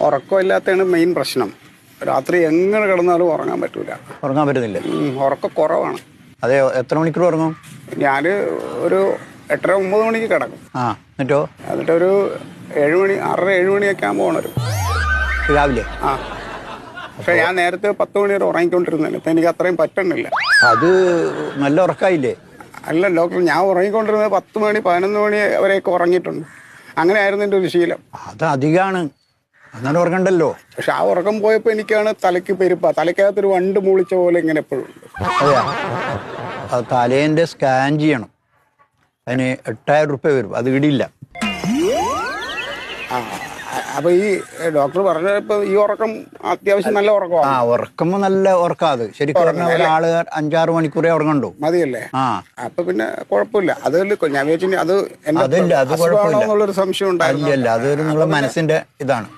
ഉറക്കമില്ലാത്തതാണ് main പ്രശ്നം. രാത്രി എങ്ങനെ കിടന്നാലും ഉറങ്ങാൻ പറ്റൂല. ഉറങ്ങാൻ പറ്റുന്നില്ല? ഉറക്കം കുറവാണ്. അതെ, എത്ര മണിക്കൂർ ഉറങ്ങും? ഞാൻ ഒരു 8-9 മണിക്ക് കിടക്കും. എന്നിട്ടൊരു 7 മണി 6-7 മണിയൊക്കെ ആകുമ്പോൾ ഉണരും രാവിലെ. പക്ഷെ ഞാൻ നേരത്തെ 10 മണി വരെ ഉറങ്ങിക്കൊണ്ടിരുന്നില്ല. ഇപ്പം എനിക്ക് അത്രയും പറ്റണില്ല. അത് നല്ല ഉറക്കായില്ലേ? അല്ല ഡോക്ടർ, ഞാൻ ഉറങ്ങിക്കൊണ്ടിരുന്നത് 10 മണി 11 മണി വരെയൊക്കെ ഉറങ്ങിയിട്ടുണ്ട്. അങ്ങനെ ആയിരുന്നു എൻ്റെ ഒരു ശീലം. അത് അധികമാണ്, അങ്ങനെ ഉറങ്ങണ്ടല്ലോ. പക്ഷെ ആ ഉറക്കം പോയപ്പോൾ എനിക്കാണ് തലയ്ക്ക് പെരുപ്പ, തലയ്ക്കകത്തൊരു വണ്ട് മൂളിച്ച പോലെ ഇങ്ങനെ എപ്പോഴും ഉണ്ട്. അതെയാ? അത് തലേൻ്റെ സ്കാൻ ചെയ്യണം. അതിന് 8000 റുപ്യ വരും. അത് ഇടില്ല. അപ്പൊ ഈ ഡോക്ടർ പറഞ്ഞപ്പോ ഈ ഉറക്കം അത്യാവശ്യം നല്ല ഉറക്കമാണ്. ഉറക്കുമ്പോ നല്ല ഉറക്കാം. അത് ശരിക്കും പറഞ്ഞാൽ ഒരാള് 5-6 മണിക്കൂറേ ഉറങ്ങണ്ടോ? മതിയല്ലേ? അപ്പൊ പിന്നെ കുഴപ്പമില്ല. അത് ഞാൻ വിചാരിച്ചു അത് കുഴപ്പമില്ല. എന്നുള്ളൊരു സംശയം ഉണ്ടായിരുന്നു. അതൊരു നിങ്ങളുടെ മനസ്സിന്റെ ഇതാണ്.